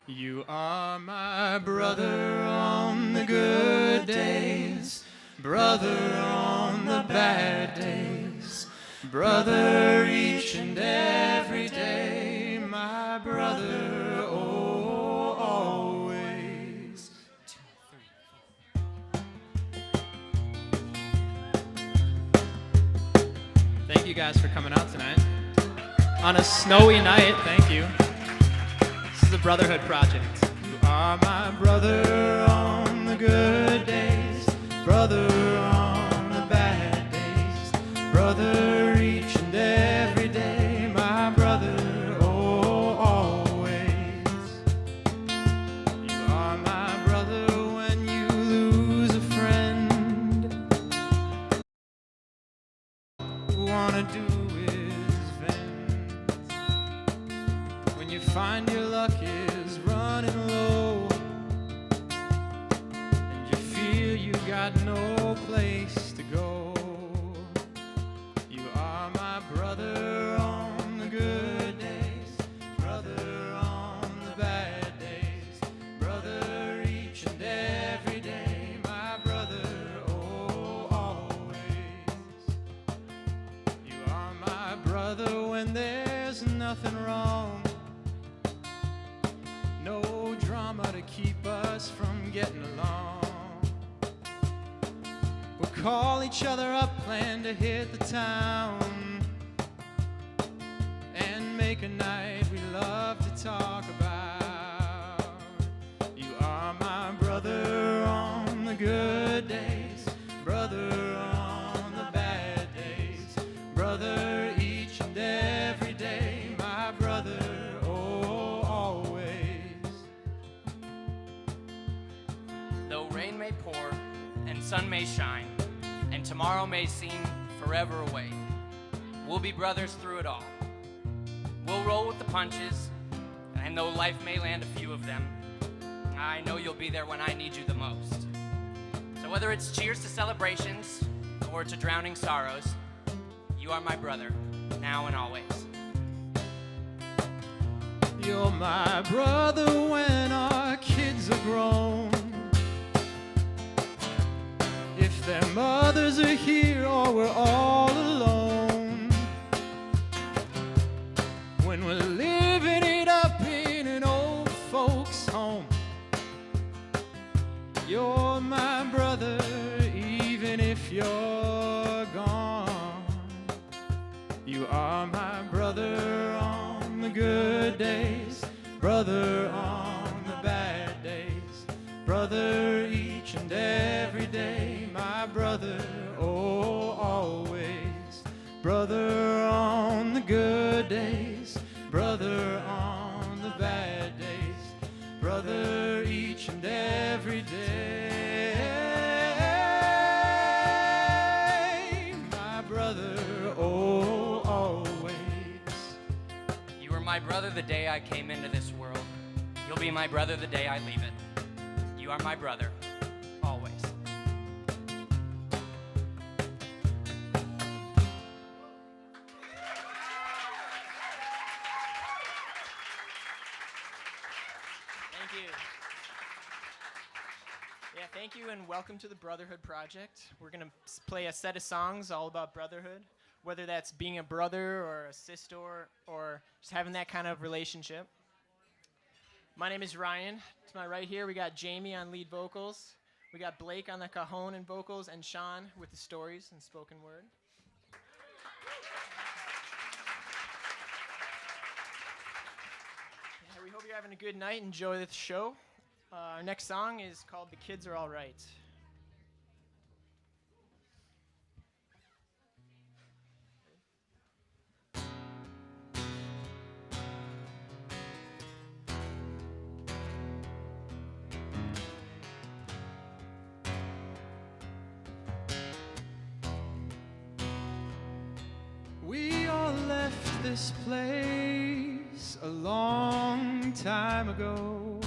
You are my brother on the good days, brother on the bad days, brother each and every day, my brother, oh, always. 2, 3, 4. Thank you guys for coming out tonight. On a snowy night, thank you. This is the Brotherhood Project. You are my brother on the good days, brother on the bad days, brother each and every day, my brother, oh, always. You are my brother when you lose a friend. Wanna do find your luck is running low, and you feel you got no place to go. You are my brother on the good days, brother on the bad days, brother each and every day, my brother, oh, always. You are my brother when there's nothing wrong, no drama to keep us from getting along. We'll call each other up, plan to hit the town, and make a night we love to talk about. You are my brother on the good days, brother on the bad days, brother each and every day, my brother, oh, always. Though rain may pour and sun may shine, and tomorrow may seem forever away, we'll be brothers through it all. We'll roll with the punches, and though life may land a few of them, I know you'll be there when I need you the most. So whether it's cheers to celebrations or to drowning sorrows, you are my brother, now and always. You're my brother when our kids are grown, if their mothers are here or we're all alone, when we're living it up in an old folks' home. You're my brother even if you're gone. You are my brother on the good days, brother on the bad days, brother each and every day, my brother, oh, always. Brother on the good days, brother on the bad days, brother each and every day, my brother, oh, always. You were my brother the day I came into this world. You'll be my brother the day I leave it. You are my brother, always. Thank you. Yeah, thank you and welcome to the Brotherhood Project. We're going to play a set of songs all about brotherhood, whether that's being a brother or a sister or just having that kind of relationship. My name is Ryan. To my right here, we got Jamie on lead vocals. We got Blake on the cajon and vocals, and Sean with the stories and spoken word. Yeah, we hope you're having a good night. Enjoy the show. Our next song is called The Kids Are All Right. We all left this place a long time ago,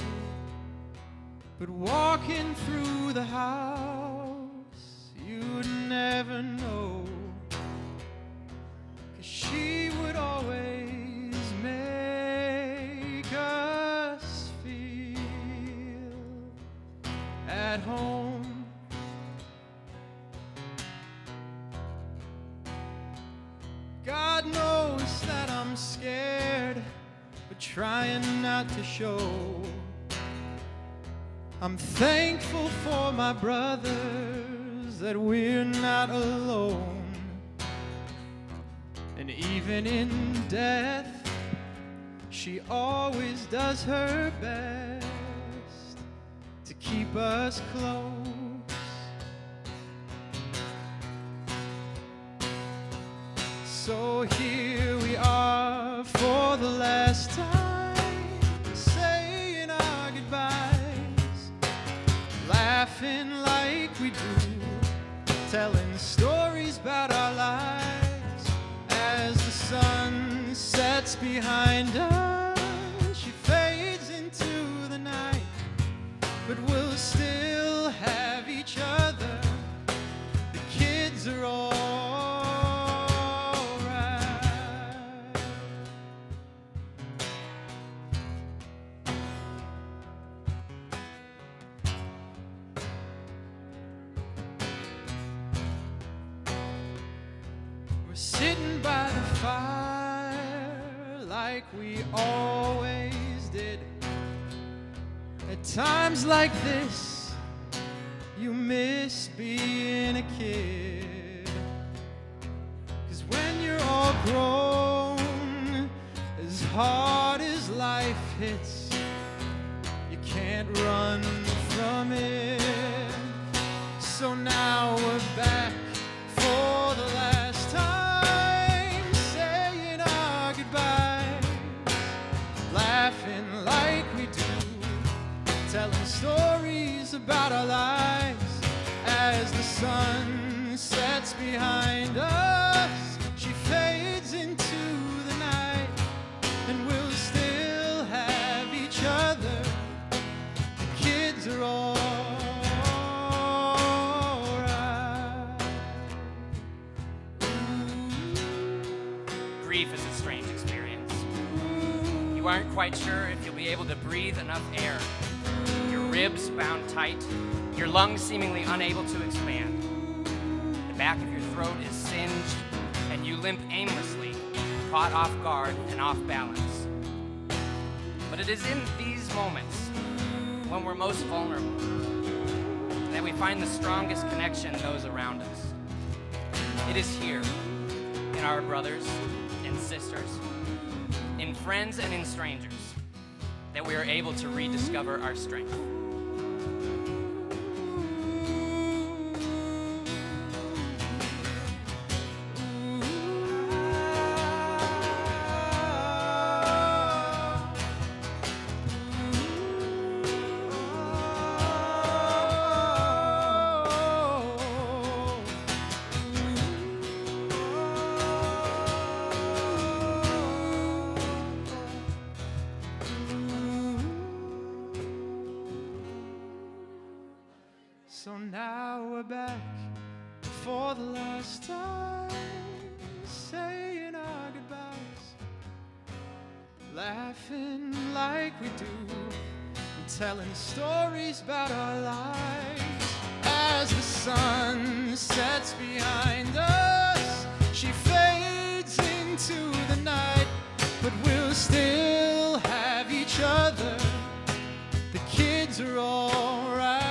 but walking through the house, you'd never know, 'cause she would always make us feel I'm scared, but trying not to show. I'm thankful for my brothers, that we're not alone. And even in death, she always does her best to keep us close. So here we are for the last time, saying our goodbyes, laughing like we do, telling stories about our lives. As the sun sets behind us, she fades into the night, but we'll still have each other. The kids are all sitting by the fire like we always did. At times like this, you miss being a kid. 'Cause when you're all grown, as hard as life hits, you can't run from it. So now we're back for the last time, saying our goodbyes, laughing like we do, telling stories about our lives. As the sun sets behind us, she fades into the night, and we'll still have each other. The kids are all Grief is a strange experience. You aren't quite sure if you'll be able to breathe enough air. Your ribs bound tight, your lungs seemingly unable to expand. The back of your throat is singed, and you limp aimlessly, caught off guard and off balance. But it is in these moments, when we're most vulnerable, that we find the strongest connection to those around us. It is here, in our brothers and sisters, in friends and in strangers, that we are able to rediscover our strength. So now we're back for the last time, saying our goodbyes, laughing like we do, and telling stories about our lives. As the sun sets behind us, she fades into the night, but we'll still have each other. The kids are all right.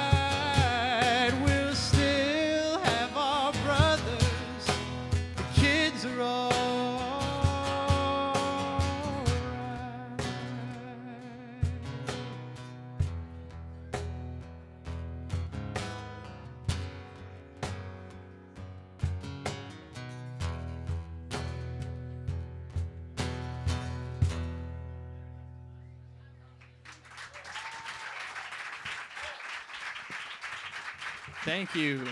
Thank you.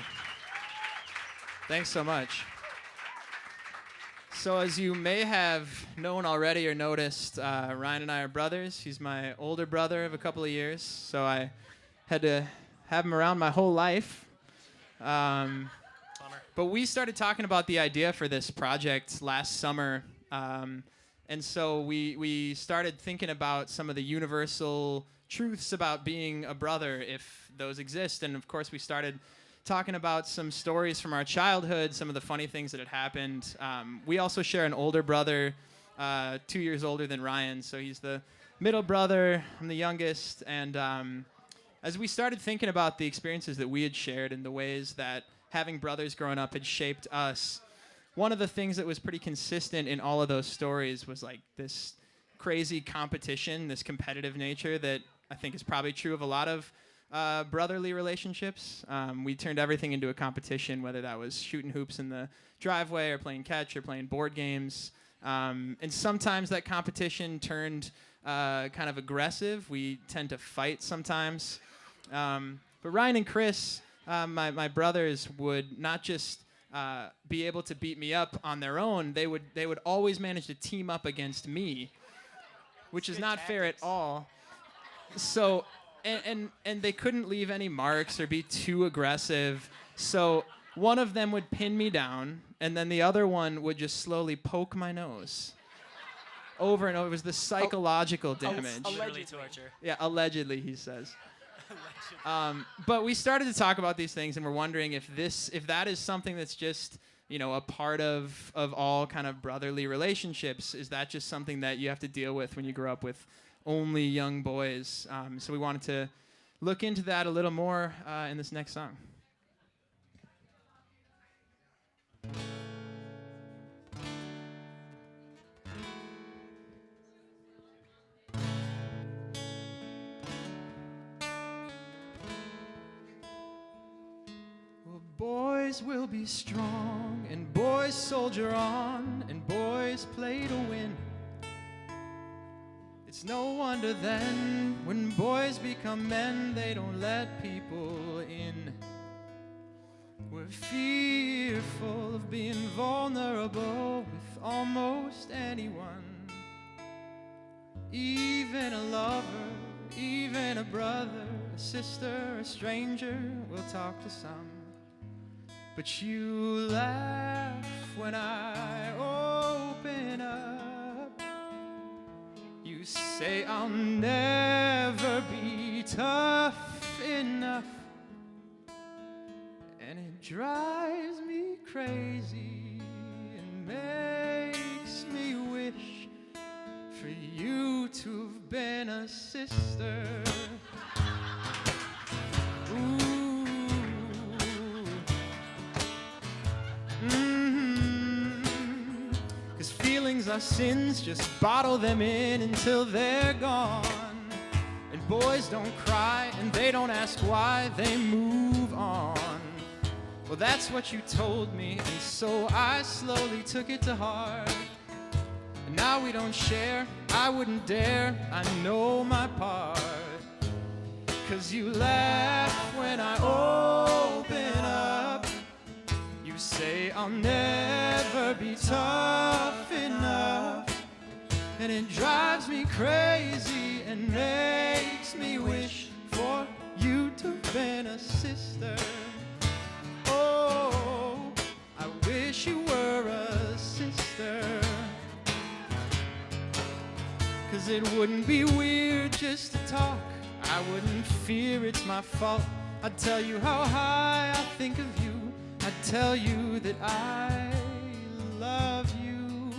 Thanks so much. So as you may have known already or noticed, Ryan and I are brothers. He's my older brother of a couple of years, so I had to have him around my whole life. But we started talking about the idea for this project last summer, and so we started thinking about some of the universal truths about being a brother, if those exist. And of course, we started talking about some stories from our childhood, some of the funny things that had happened. We also share an older brother 2 years older than Ryan, so he's the middle brother. I'm the youngest, and as we started thinking about the experiences that we had shared and the ways that having brothers growing up had shaped us, one of the things that was pretty consistent in all of those stories was like this crazy competition, this competitive nature that I think is probably true of a lot of brotherly relationships. We turned everything into a competition, whether that was shooting hoops in the driveway or playing catch or playing board games. And sometimes that competition turned kind of aggressive. We tend to fight sometimes. But Ryan and Chris, my brothers, would not just be able to beat me up on their own. They would always manage to team up against me, which is not fair at all. So, and they couldn't leave any marks or be too aggressive. So one of them would pin me down, and then the other one would just slowly poke my nose. Over and over. It was the psychological damage. Literally torture. Yeah, allegedly, he says. But we started to talk about these things, and we're wondering if that is something that's just, a part of all kind of brotherly relationships. Is that just something that you have to deal with when you grow up with only young boys? So we wanted to look into that a little more in this next song. Boys will be strong, and boys soldier on, and boys play to win. It's no wonder then, when boys become men, they don't let people in. We're fearful of being vulnerable with almost anyone. Even a lover, even a brother, a sister, a stranger, we'll talk to some. But you laugh when I open up. You say I'll never be tough enough. And it drives me crazy and makes me wish for you to have been a sister. Ooh. 'Cause feelings are sins, just bottle them in until they're gone. And boys don't cry and they don't ask why, they move on. Well, that's what you told me, and so I slowly took it to heart. And now we don't share, I wouldn't dare, I know my part. 'Cause you laugh when I open up. You say I'll never be tough enough. And it drives me crazy and makes me wish for you to have been a sister. Oh, I wish you were a sister. 'Cause it wouldn't be weird just to talk. I wouldn't fear it's my fault. I'd tell you how high I think of you. I'd tell you that I love you.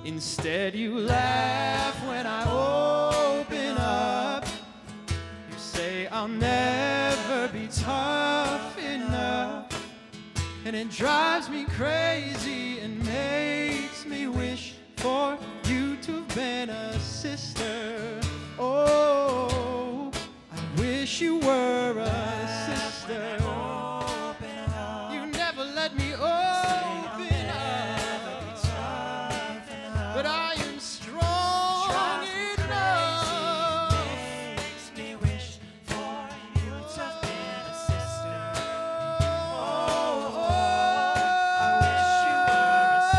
Instead you laugh when I open up. You say I'll never be tough enough. And it drives me crazy and makes me wish for you to have been a sister. Oh, I wish you were a sister. You never let me open up. But I am strong enough. Makes me wish for you to have been a sister. I wish you were a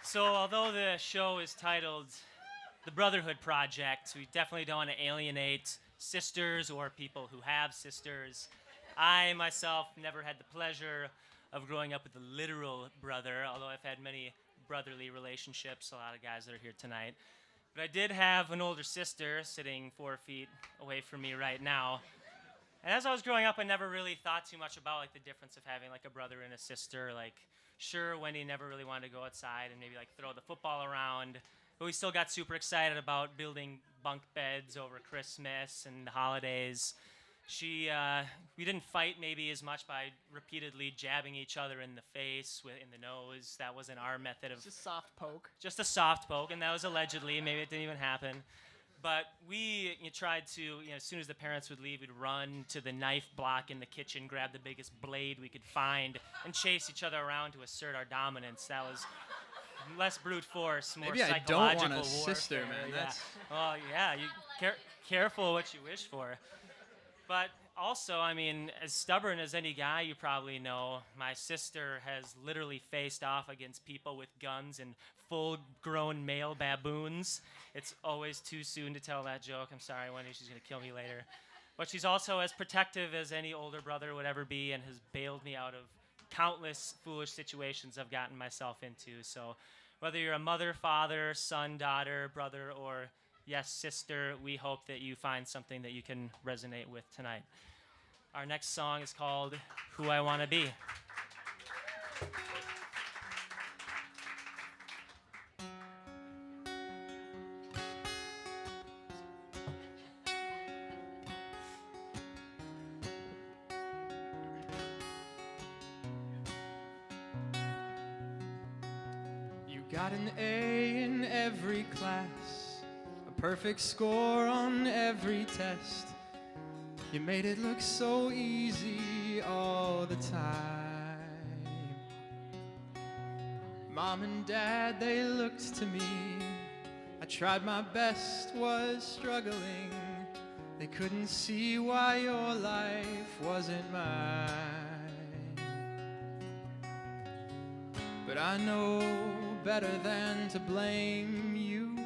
So, although the show is titled The Brotherhood Project, we definitely don't want to alienate sisters or people who have sisters. I, myself, never had the pleasure of growing up with a literal brother, although I've had many brotherly relationships, a lot of guys that are here tonight. But I did have an older sister sitting 4 feet away from me right now. And as I was growing up, I never really thought too much about like the difference of having like a brother and a sister. Like, sure, Wendy never really wanted to go outside and maybe like throw the football around, but we still got super excited about building bunk beds over Christmas and the holidays. We didn't fight maybe as much by repeatedly jabbing each other in the face, in the nose. That wasn't our method of... Just a soft poke. Just a soft poke, and that was allegedly. Maybe it didn't even happen. But we tried to, as soon as the parents would leave, we'd run to the knife block in the kitchen, grab the biggest blade we could find, and chase each other around to assert our dominance. That was less brute force, more Maybe I psychological don't want a warfare. sister, man. Yeah. That's... Well, yeah, careful what you wish for. But also, I mean, as stubborn as any guy you probably know, my sister has literally faced off against people with guns and full-grown male baboons. It's always too soon to tell that joke. I'm sorry, Wendy, she's going to kill me later. But she's also as protective as any older brother would ever be and has bailed me out of countless foolish situations I've gotten myself into. So whether you're a mother, father, son, daughter, brother, or yes, sister, we hope that you find something that you can resonate with tonight. Our next song is called Who I Wanna Be. You got an A in every class, a perfect score on every test. You made it look so easy all the time. Mom and Dad, they looked to me. I tried my best, was struggling. They couldn't see why your life wasn't mine. But I know better than to blame you.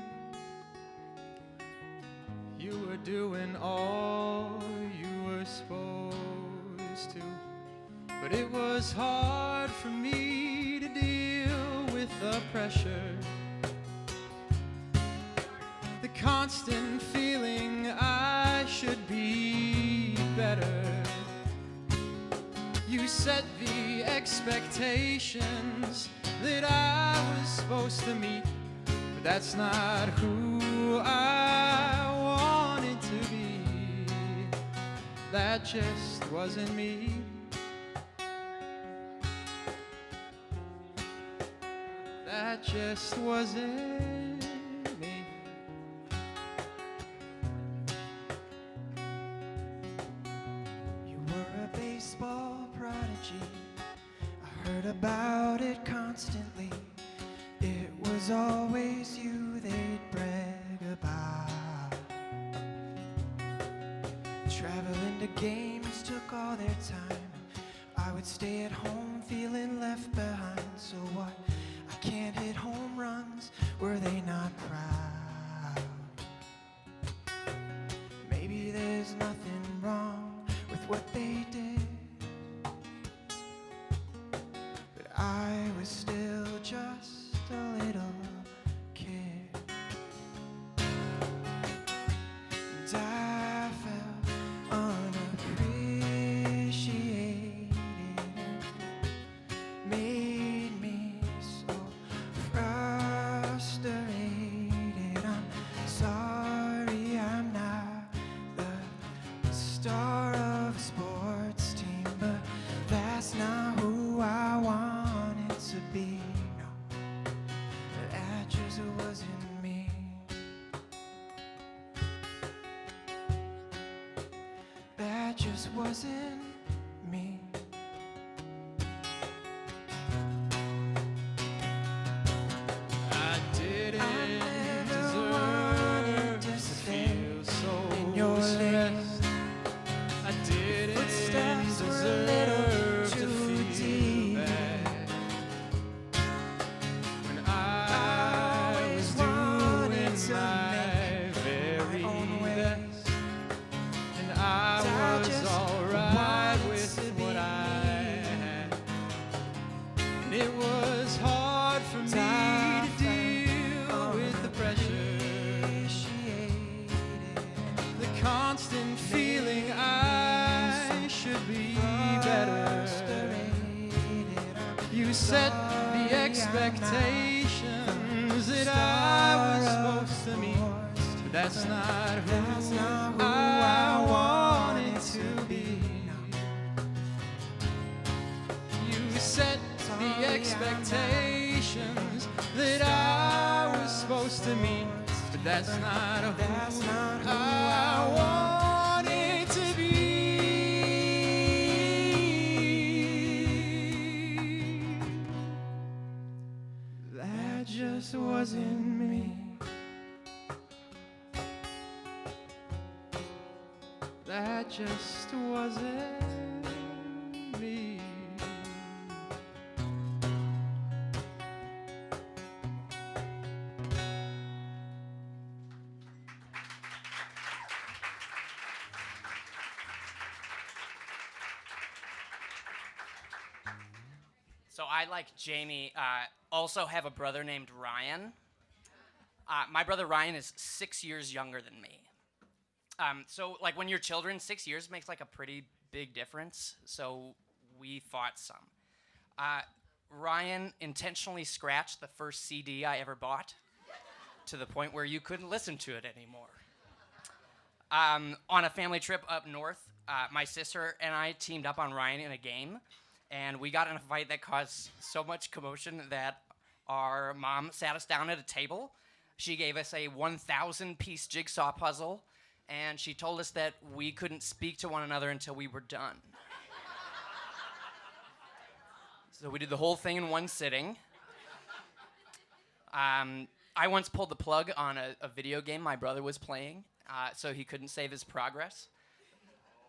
You were doing all you were supposed to. But it was hard for me to deal with the pressure, the constant feeling I should be better. You set the expectations that I was supposed to meet, but that's not who I wanted to be. That just wasn't me. That just wasn't me. You were a baseball prodigy. I heard about it constantly. It was always you they'd brag about. Traveling to games took all their time. I would stay at home feeling left behind. So what? I can't hit home runs. Were they not proud? Maybe there's nothing wrong with what they did, but I was still just a little kid. And I felt unappreciated. Made me so frustrated. I'm sorry I'm not the star of a sports team, but that's not who I wanted to be. No, that just wasn't me. That just wasn't me. I didn't I never wanted deserve to to stay feel so in your stressed. I didn't Footsteps were a deserve to little too feel deep. bad. When I always was wanted doing to my make very my own way. best, and I I was just alright. expectations that I was supposed to meet, but that's not who I wanted to be. You set the expectations that I was supposed to meet, but that's not who I wanted to be. That just wasn't me. That just wasn't me. So I, like Jamie, also have a brother named Ryan. My brother Ryan is 6 years younger than me. So like when you're children, 6 years makes like a pretty big difference. So we fought some. Ryan intentionally scratched the first CD I ever bought to the point where you couldn't listen to it anymore. On a family trip up north, my sister and I teamed up on Ryan in a game, and we got in a fight that caused so much commotion that our mom sat us down at a table. She gave us a 1,000-piece jigsaw puzzle, and she told us that we couldn't speak to one another until we were done. So we did the whole thing in one sitting. I once pulled the plug on a video game my brother was playing, so he couldn't save his progress.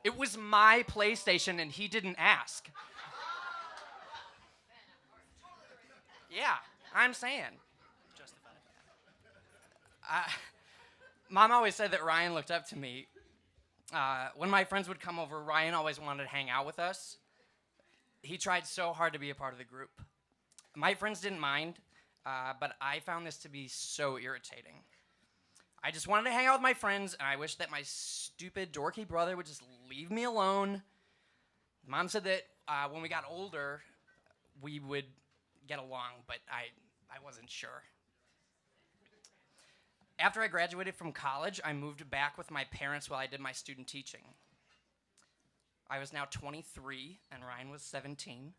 It was my PlayStation, and he didn't ask. Yeah, I'm saying. Justified. Mom always said that Ryan looked up to me. When my friends would come over, Ryan always wanted to hang out with us. He tried so hard to be a part of the group. My friends didn't mind, but I found this to be so irritating. I just wanted to hang out with my friends, and I wish that my stupid, dorky brother would just leave me alone. Mom said that when we got older, we would get along, but I wasn't sure. After I graduated from college, I moved back with my parents while I did my student teaching. I was now 23, and Ryan was 17.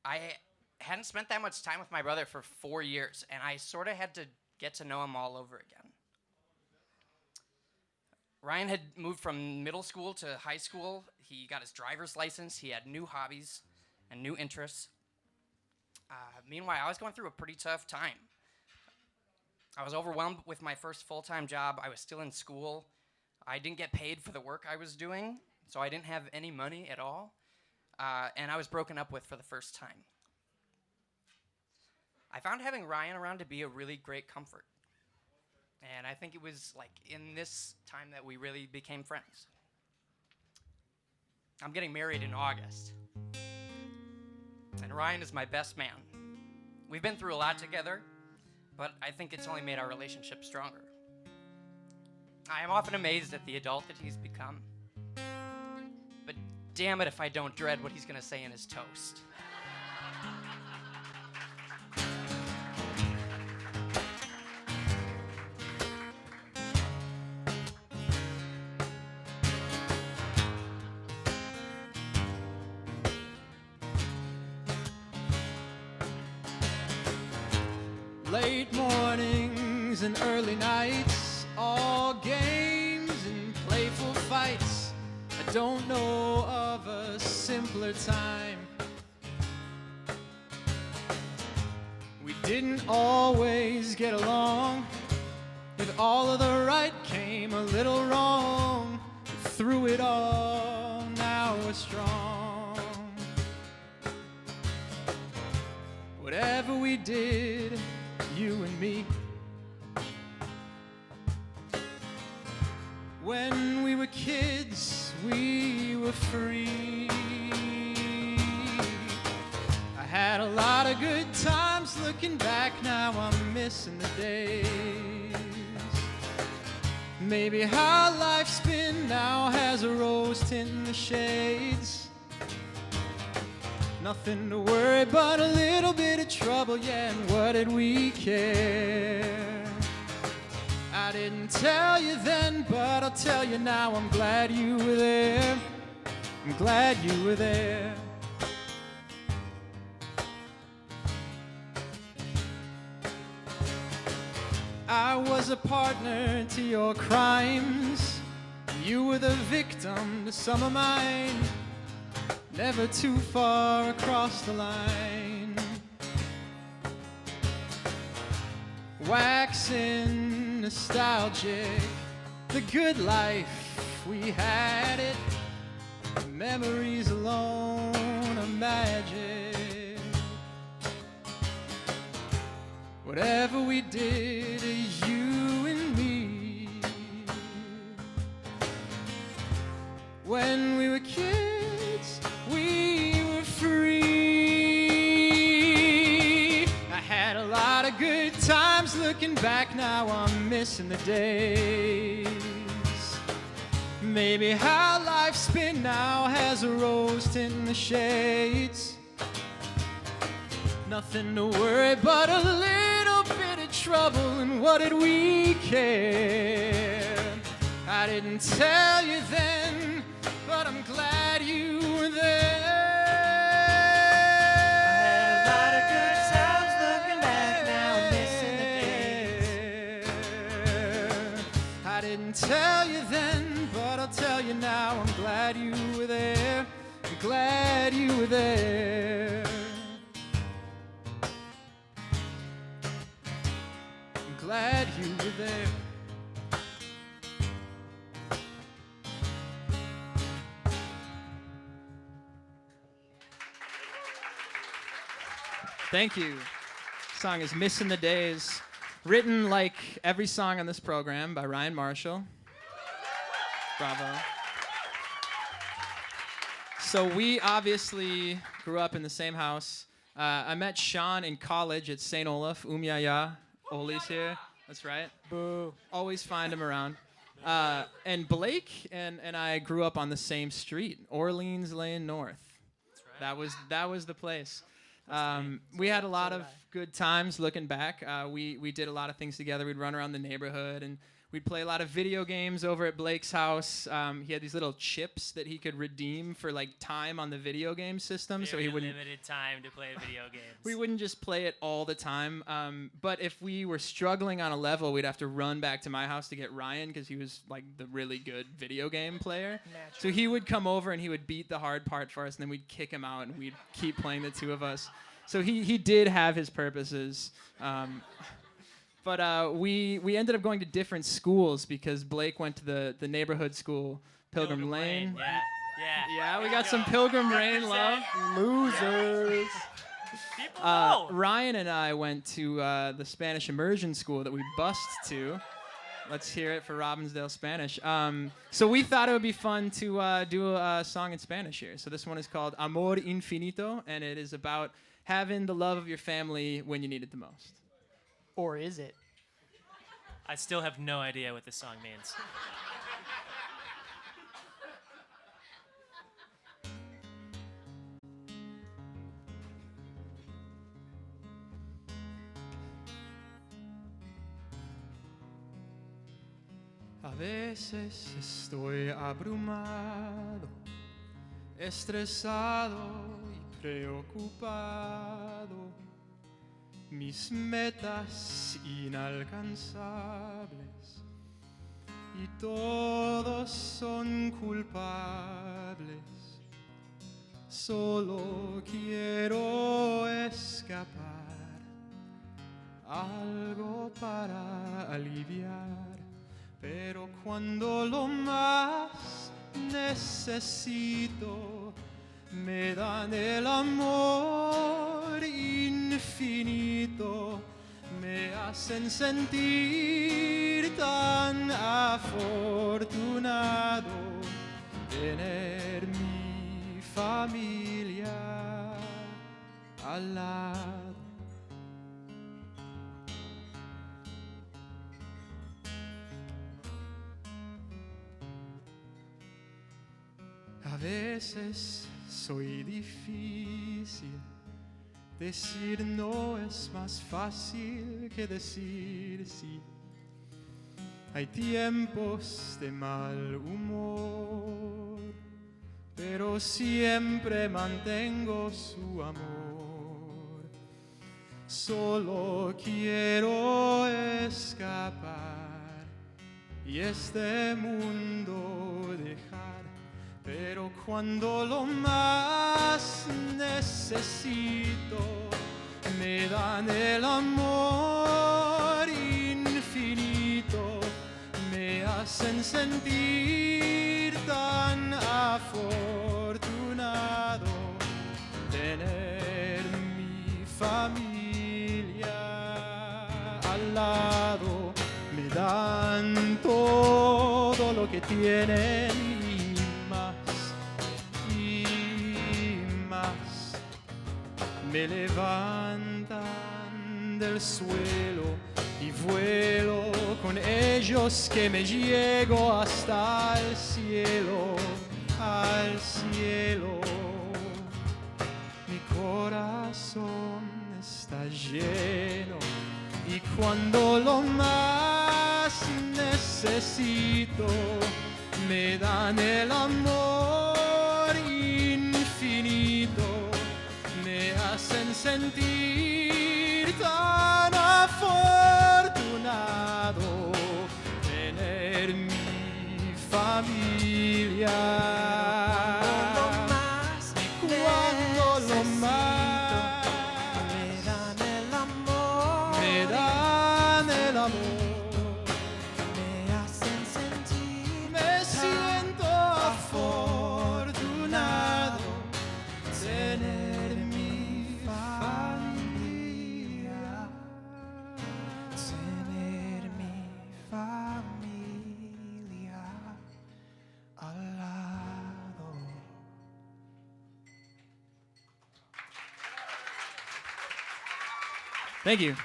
I hadn't spent that much time with my brother for 4 years, and I sort of had to get to know him all over again. Ryan had moved from middle school to high school. He got his driver's license. He had new hobbies and new interests. Meanwhile, I was going through a pretty tough time. I was overwhelmed with my first full-time job. I was still in school. I didn't get paid for the work I was doing, so I didn't have any money at all. And I was broken up with for the first time. I found having Ryan around to be a really great comfort. And I think it was like in this time that we really became friends. I'm getting married in August. And Ryan is my best man. We've been through a lot together, but I think it's only made our relationship stronger. I am often amazed at the adult that he's become. But damn it if I don't dread what he's gonna say in his toast. Late mornings and early nights, all games and playful fights. I don't know of a simpler time. We didn't always get along. With all of the right came a little wrong. Through it all, now we're strong. Whatever we did, you and me. When we were kids, we were free. I had a lot of good times. Looking back now, I'm missing the days. Maybe how life's been now has a rose tint in the shades. Nothing to worry but a little bit of trouble, yeah, and what did we care? I didn't tell you then, but I'll tell you now, I'm glad you were there. I'm glad you were there. I was a partner to your crimes. You were the victim to some of mine. Never too far across the line. Waxing nostalgic, the good life, we had it. Memories alone are magic. Whatever we did, you and me. When we were kids, we were free. I had a lot of good times. Looking back now, I'm missing the days. Maybe how life's been now has a rose tint in the shades. Nothing to worry but a little bit of trouble, and what did we care? I didn't tell you then, but I'm glad you were there. I had a lot of good times. Looking back now, I'm missing the days. I didn't tell you then, but I'll tell you now, I'm glad you were there. I'm glad you were there. I'm glad you were there. Thank you. The song is Missin' the Days, written like every song on this program by Ryan Marshall. Bravo. So we obviously grew up in the same house. I met Sean in college at St. Olaf. Umyaya. Oli's here. That's right. Boo. Always find him around. And Blake and I grew up on the same street, Orleans Lane North. That's right. That was the place. We had a lot of good times looking back. We did a lot of things together. We'd run around the neighborhood, and we'd play a lot of video games over at Blake's house. He had these little chips that he could redeem for like time on the video game system, so he wouldn't limited time to play video games. We wouldn't just play it all the time. But if we were struggling on a level, we'd have to run back to my house to get Ryan because he was like the really good video game player. So he would come over and he would beat the hard part for us, and then we'd kick him out and we'd keep playing the two of us. So he did have his purposes. But we ended up going to different schools because Blake went to the neighborhood school, Pilgrim Lane. Yeah, we got some Pilgrim Lane love. Losers. Ryan and I went to the Spanish immersion school that we bussed to. Let's hear it for Robbinsdale Spanish. So we thought it would be fun to do a song in Spanish here. So this one is called Amor Infinito, and it is about having the love of your family when you need it the most. Or is it? I still have no idea what this song means. A veces estoy abrumado, estresado y preocupado. Mis metas inalcanzables y todos son culpables. Solo quiero escapar, algo para aliviar. Pero cuando lo más necesito, me dan el amor infinito, me hacen sentir tan afortunado tener mi familia al lado. A veces soy difícil. Decir no es más fácil que decir sí. Hay tiempos de mal humor, pero siempre mantengo su amor. Solo quiero escapar y este mundo dejar, pero cuando lo más necesito, me dan el amor infinito, me hacen sentir tan afortunado, tener mi familia al lado, me dan todo lo que tienen y más, me levantan del suelo y vuelo con ellos que me llego hasta el cielo, al cielo. Mi corazón está lleno y cuando lo más necesito, me dan el amor infinito, me hacen sentir tan afortunado, tener mi familia. Cuando lo más me dan el amor, me hacen sentir, me siento afortunado, tener mi familia, tener mi familia al lado. Thank you.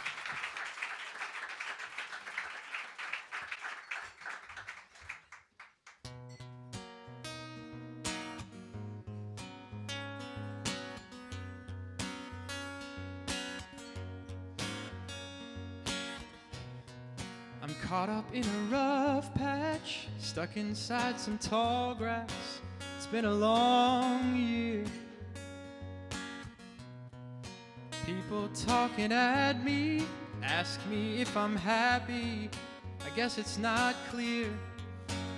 I'm caught up in a rough patch, stuck inside some tall grass. It's been a long year. People talking at me, ask me if I'm happy. I guess it's not clear.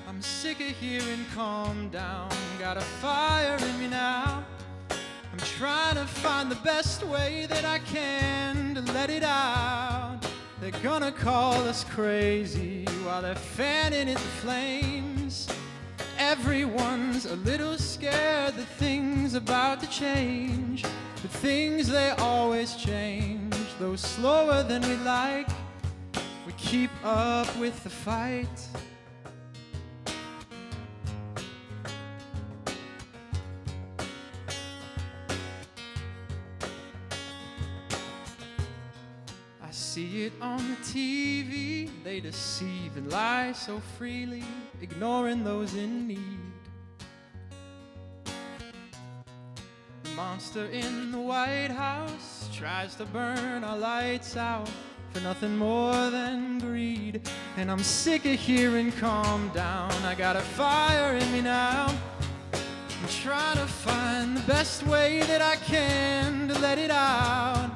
I'm sick of hearing calm down. Got a fire in me now. I'm trying to find the best way that I can to let it out. They're gonna call us crazy while they're fanning at the flames. Everyone's a little scared that things about to change. But things, they always change, though slower than we like. We keep up with the fight. I see it on the TV, they deceive and lie so freely, ignoring those in need. The monster in the White House tries to burn our lights out for nothing more than greed. And I'm sick of hearing calm down. I got a fire in me now. I'm trying to find the best way that I can to let it out.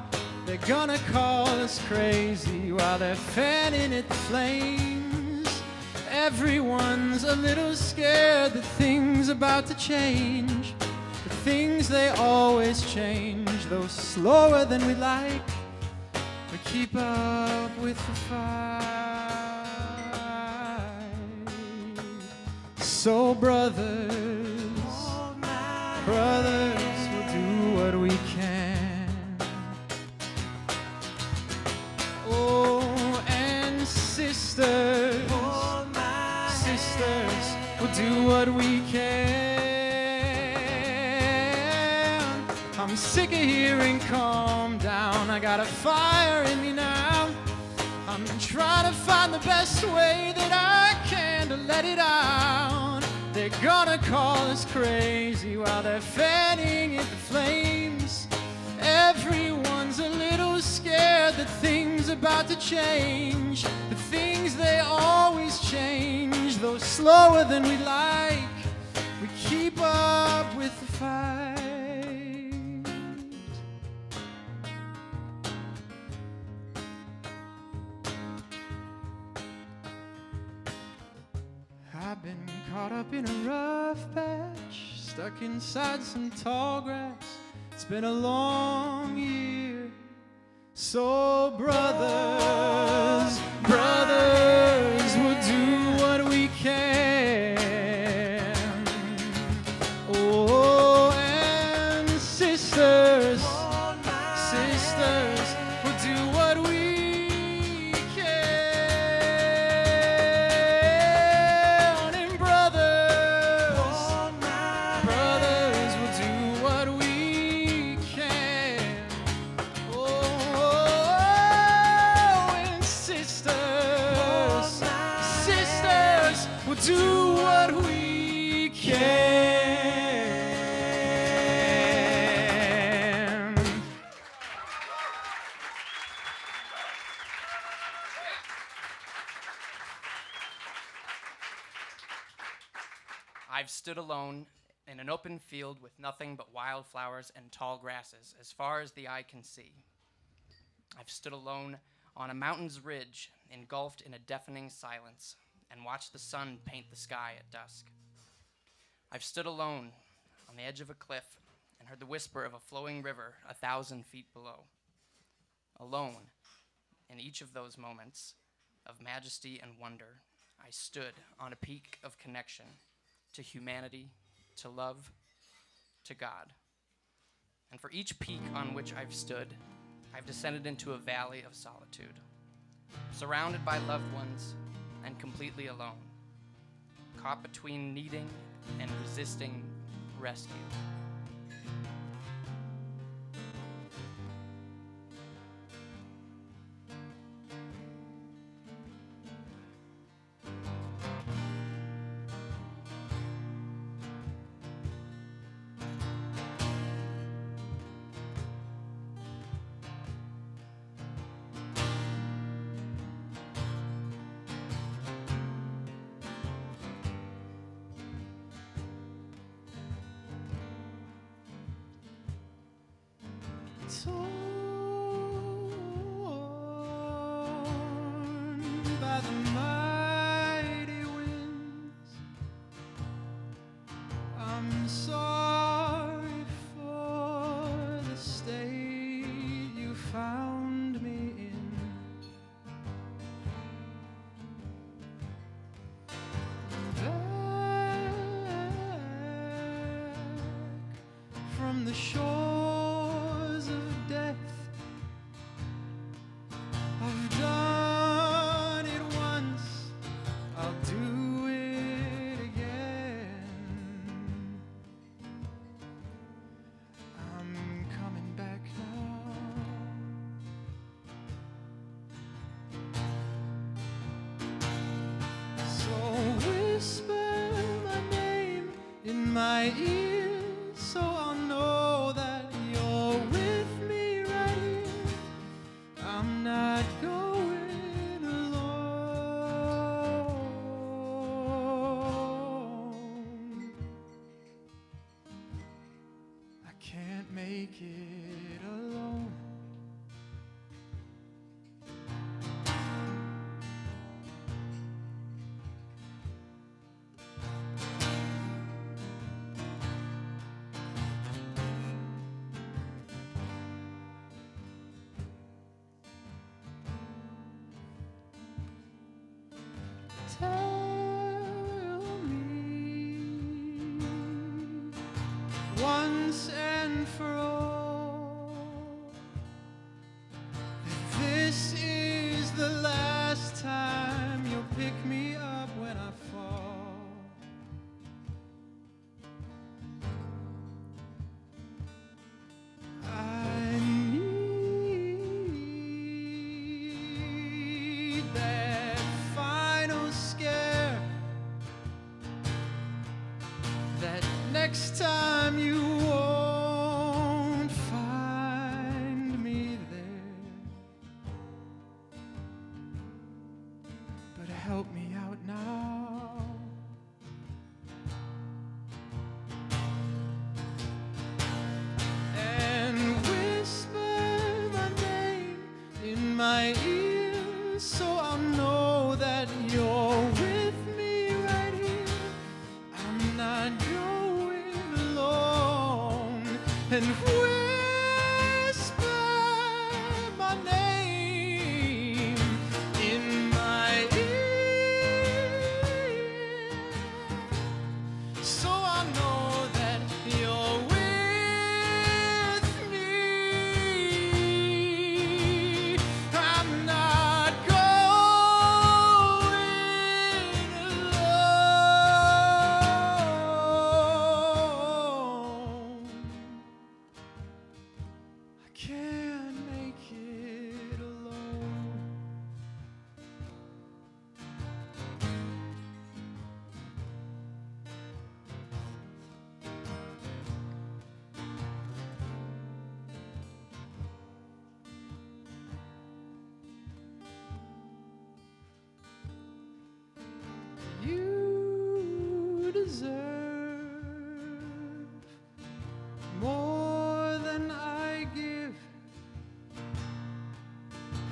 They're gonna call us crazy while they're fanning at the flames. Everyone's a little scared that things about to change. But things, they always change, though slower than we like. We keep up with the fight. So brothers, brothers, we'll do what we can. Oh, and sisters, sisters, we'll do what we can. I'm sick of hearing calm down. I got a fire in me now. I'm trying to find the best way that I can to let it out. they're gonna call us crazy while they're fanning at the flames. Everyone's a little scared that things are about to change. The things they always change, though slower than we like. We keep up with the fight. I've been caught up in a rough patch, stuck inside some tall grass. It's been a long year. So brothers, brothers, we'll do what we can. Oh, and sisters, sisters, we'll do what we can. And brothers, brothers, we'll do what we can. Oh, and sisters, sisters, we'll do what we can. I've stood alone in an open field with nothing but wildflowers and tall grasses as far as the eye can see. I've stood alone on a mountain's ridge, engulfed in a deafening silence, and watched the sun paint the sky at dusk. I've stood alone on the edge of a cliff and heard the whisper of a flowing river 1,000 feet below. Alone, in each of those moments of majesty and wonder, I stood on a peak of connection to humanity, to love, to God. And for each peak on which I've stood, I've descended into a valley of solitude, surrounded by loved ones and completely alone, caught between needing and resisting rescue. Torn by the mighty winds, I'm sorry for the state you found me in. Back from the shores of death, I've done it once, I'll do it again. I'm coming back now. So whisper my name in my ear, so I'll know that but help me out now. And whisper my name in my ear, so I'll know that you're with me right here. I'm not going alone. And whisper my name in my ear, so I know that you're with me. I'm not going alone. I can't make it alone. You deserve more than I give.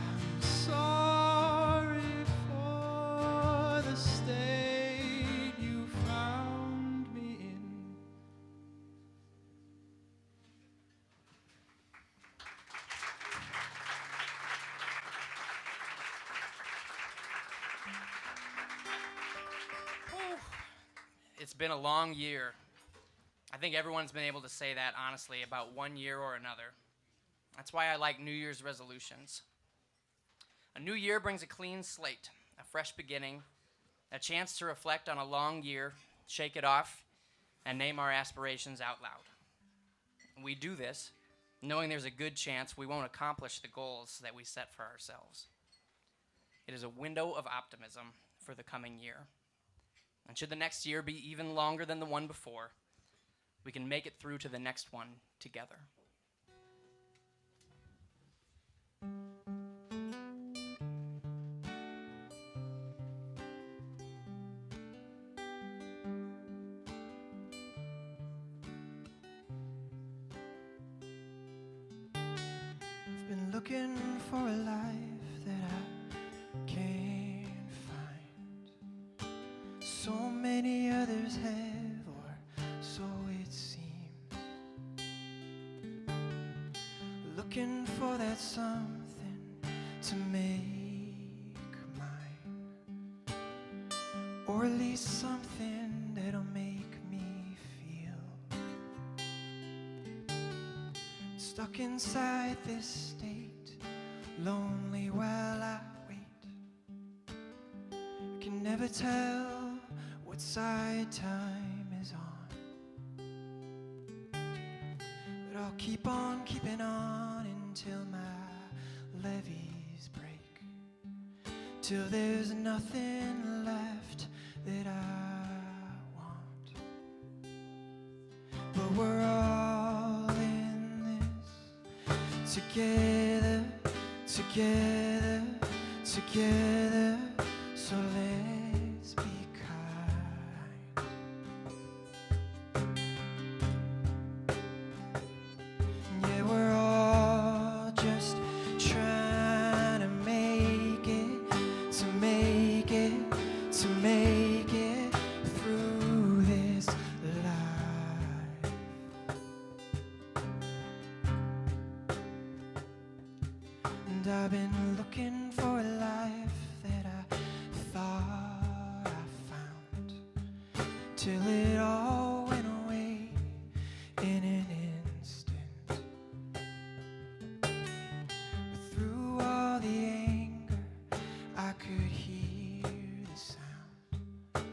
I'm sorry for the state you found me in. It's been a long year. I think everyone's been able to say that honestly about one year or another. That's why I like New Year's resolutions. A new year brings a clean slate, a fresh beginning, a chance to reflect on a long year, shake it off, and name our aspirations out loud. We do this knowing there's a good chance we won't accomplish the goals that we set for ourselves. It is a window of optimism for the coming year. And should the next year be even longer than the one before, we can make it through to the next one together. I've been looking for a life that I can't find. So many others have, or so it seems. Looking for that something to make mine, or at least something that'll make me feel stuck inside this state, lonely while I wait. I can never tell what side time is on, but I'll keep on keeping on until my levees break, till there's nothing left that I want. But we're all in this together, together, together, so let's be kind. Yeah, we're all just trying to make it, to make it, to make it through this life. And I've been looking for a life that I thought I found, till it all went away in an instant. But through all the anger, I could hear the sound of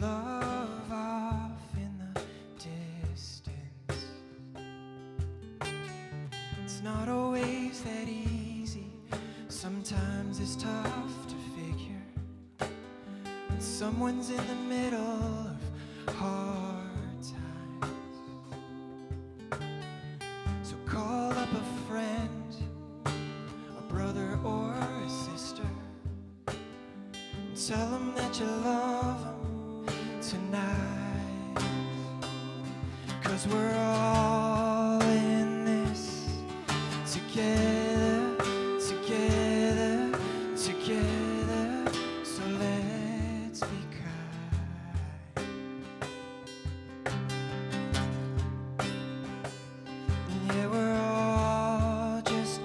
love off in the distance. It's not always that easy, sometimes it's tough to figure when someone's in the middle of hard times. So call up a friend, a brother or a sister, Tell them that you love them tonight. 'Cause we're all in this together, together, together. So let's be kind. Yeah, we're all just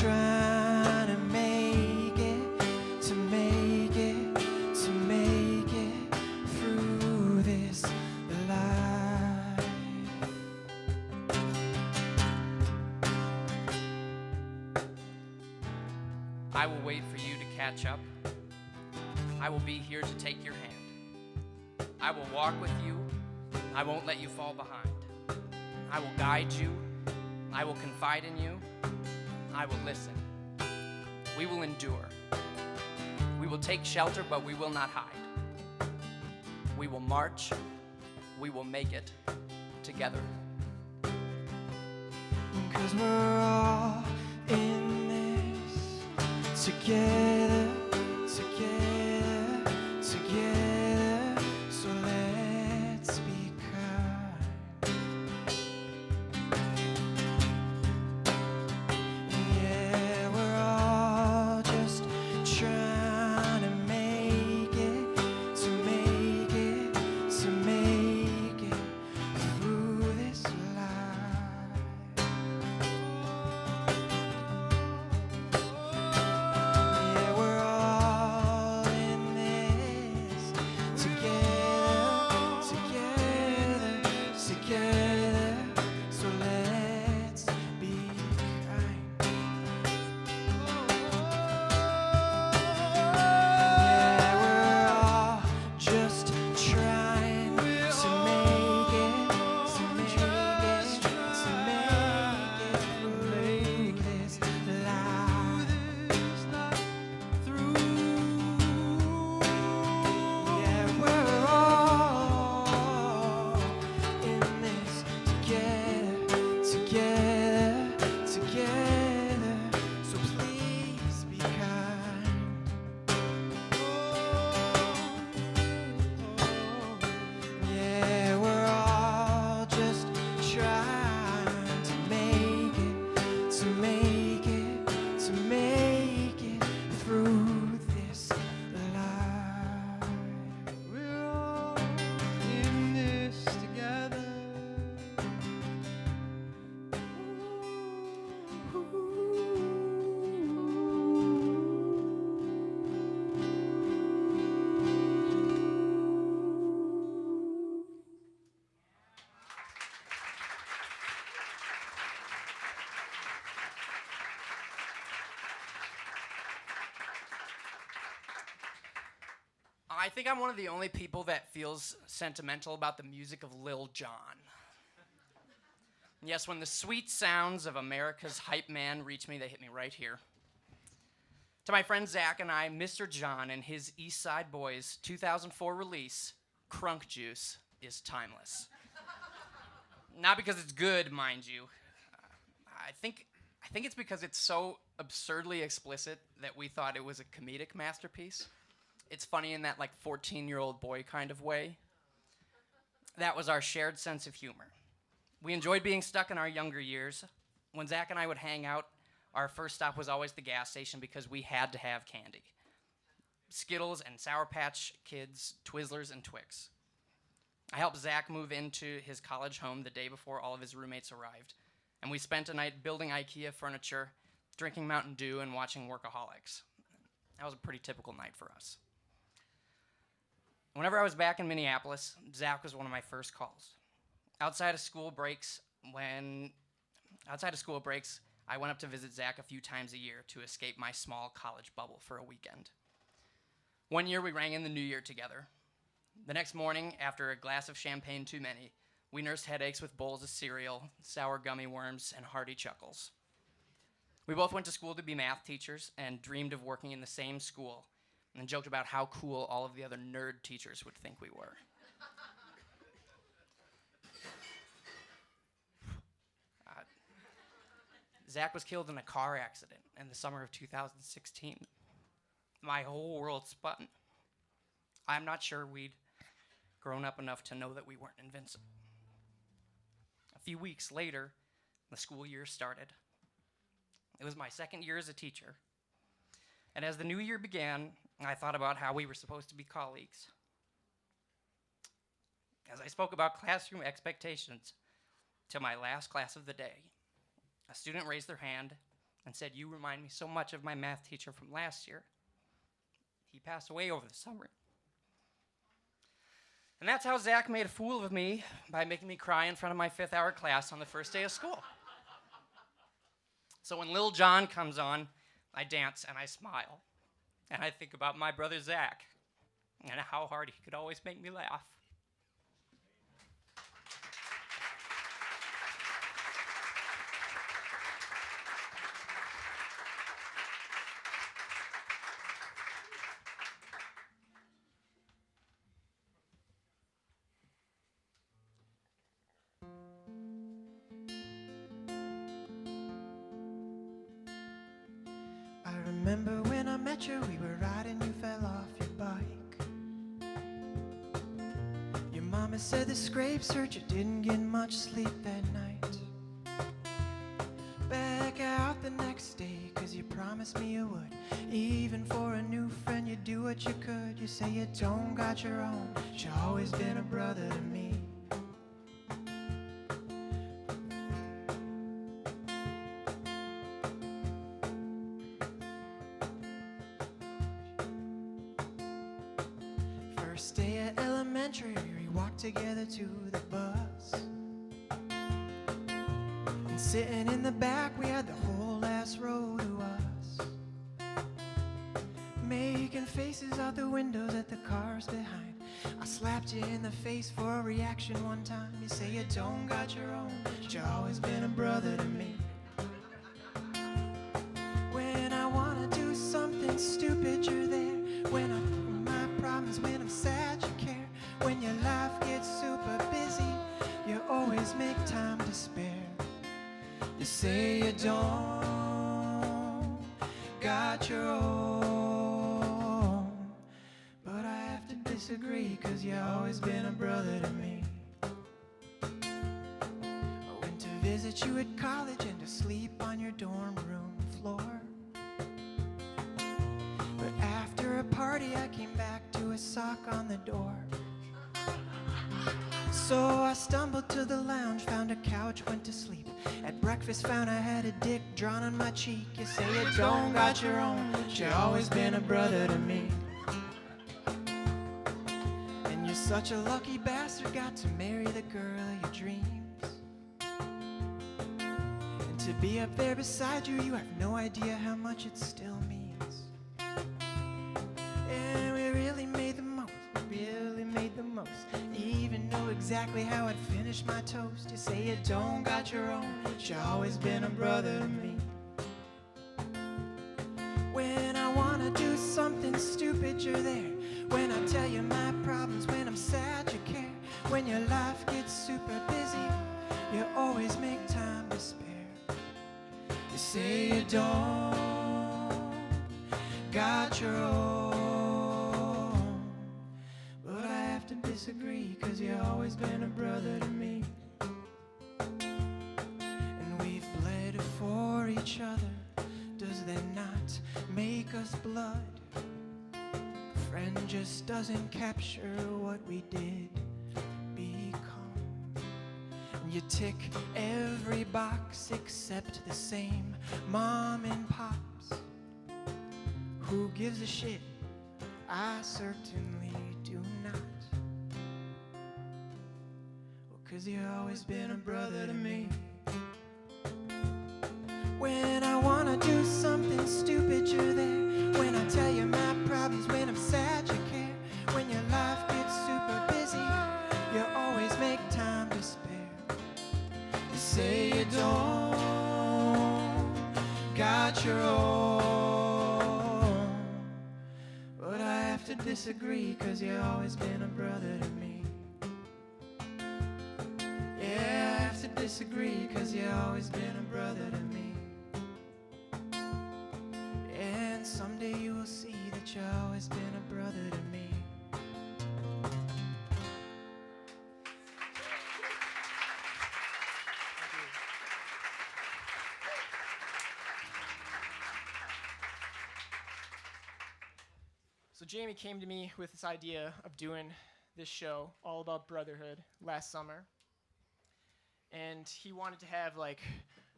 trying to make it, to make it, to make it through this life. I will wait for you to catch up. I will be here to take your hand. I will walk with you. I won't let you fall behind. I will guide you. I will confide in you. I will listen. We will endure. We will take shelter, but we will not hide. We will march. We will make it together. 'Cause we're all in this together, together, together. So let's be kind. Yeah, we're all just trying to make it, to make it, to make it through this life. Yeah, we're all in this together, together, together. So let's be kind. Yeah, we're all just trying to make it, to make it, to make it through this life. Yeah, we're all in this together, together, together. So please be kind. Yeah, we're all just trying to make it, to make it, to make it through this life. We're all in this together. I think I'm one of the only people that feels sentimental about the music of Lil Jon. Yes, when the sweet sounds of America's hype man reach me, they hit me right here. To my friend Zach and I, Mr. John and his East Side Boys 2004 release, Crunk Juice, is timeless. Not because it's good, mind you. I think it's because it's so absurdly explicit that we thought it was a comedic masterpiece. It's funny in that like 14-year-old boy kind of way. That was our shared sense of humor. We enjoyed being stuck in our younger years. When Zach and I would hang out, our first stop was always the gas station because we had to have candy. Skittles and Sour Patch Kids, Twizzlers and Twix. I helped Zach move into his college home the day before all of his roommates arrived, and we spent a night building IKEA furniture, drinking Mountain Dew, and watching Workaholics. That was a pretty typical night for us. Whenever I was back in Minneapolis, Zach was one of my first calls. Outside of school breaks, I went up to visit Zach a few times a year to escape my small college bubble for a weekend. One year we rang in the new year together. The next morning, after a glass of champagne too many, we nursed headaches with bowls of cereal, sour gummy worms, and hearty chuckles. We both went to school to be math teachers and dreamed of working in the same school, and joked about how cool all of the other nerd teachers would think we were. Zach was killed in a car accident in the summer of 2016. My whole world spun. I'm not sure we'd grown up enough to know that we weren't invincible. A few weeks later, the school year started. It was my second year as a teacher. And as the new year began, I thought about how we were supposed to be colleagues. As I spoke about classroom expectations to my last class of the day, a student raised their hand and said, "You remind me so much of my math teacher from last year. He passed away over the summer." And that's how Zach made a fool of me by making me cry in front of my 5th hour class on the first day of school. So when Lil Jon comes on, I dance and I smile. And I think about my brother Zach and how hard he could always make me laugh. I remember when I met you, we were riding, you fell off your bike. Your mama said the scrapes hurt, you didn't get much sleep that night. Back out the next day, 'cause you promised me you would. Even for a new friend, you do what you could. You say you don't got your own, but you always been a brother to me. First day at elementary, we walked together to the bus. And sitting in the back, we had the whole last row to us. Making faces out the windows at the cars behind. I slapped you in the face for a reaction one time. You say you don't got your own, but you always been a brother to me. When I wanna do something stupid, you're there. When I my problems, when I'm sad, you care. When your life gets super busy, you always make time to spare. You say you don't got your own, but I have to disagree, 'cause you always been a brother to me. I went to visit you at college and to sleep on your dorm room floor. But after a party, I came back to a sock on the door. So I stumbled to the lounge, found a couch, went to sleep. At breakfast, found I had a dick drawn on my cheek. You say you don't got your own, but you always been a brother to me. And you're such a lucky bastard, got to marry the girl of your dreams. And to be up there beside you, you have no idea how much it still means. And we really made the most, really made the most. Even know exactly how I'd finish my toast. You say you don't got your own, but you always been a brother to me. When I wanna do something stupid, you're there. When I tell you my problems, when I'm sad, you care. When your life gets super busy, you always make time to spare. You say you don't got your own, but I have to disagree, 'cause you've always been a brother to me. And we've bled for each other, does that not make us blood? Friend just doesn't capture what we did become. And you tick every box except the same mom and pops. Who gives a shit? I certainly do not. Well, 'cause you've always been a brother to me. When I wanna do something stupid, you're there. When I tell you my problems, when I'm sad, you care. When your life gets super busy, you always make time to spare. You say you don't got your own, but I have to disagree, 'cause you've always been a brother to me. Yeah, I have to disagree, 'cause you've always been a brother to me. And someday you will see that you've always been a brother to me. So Jamie came to me with this idea of doing this show all about brotherhood last summer. And he wanted to have like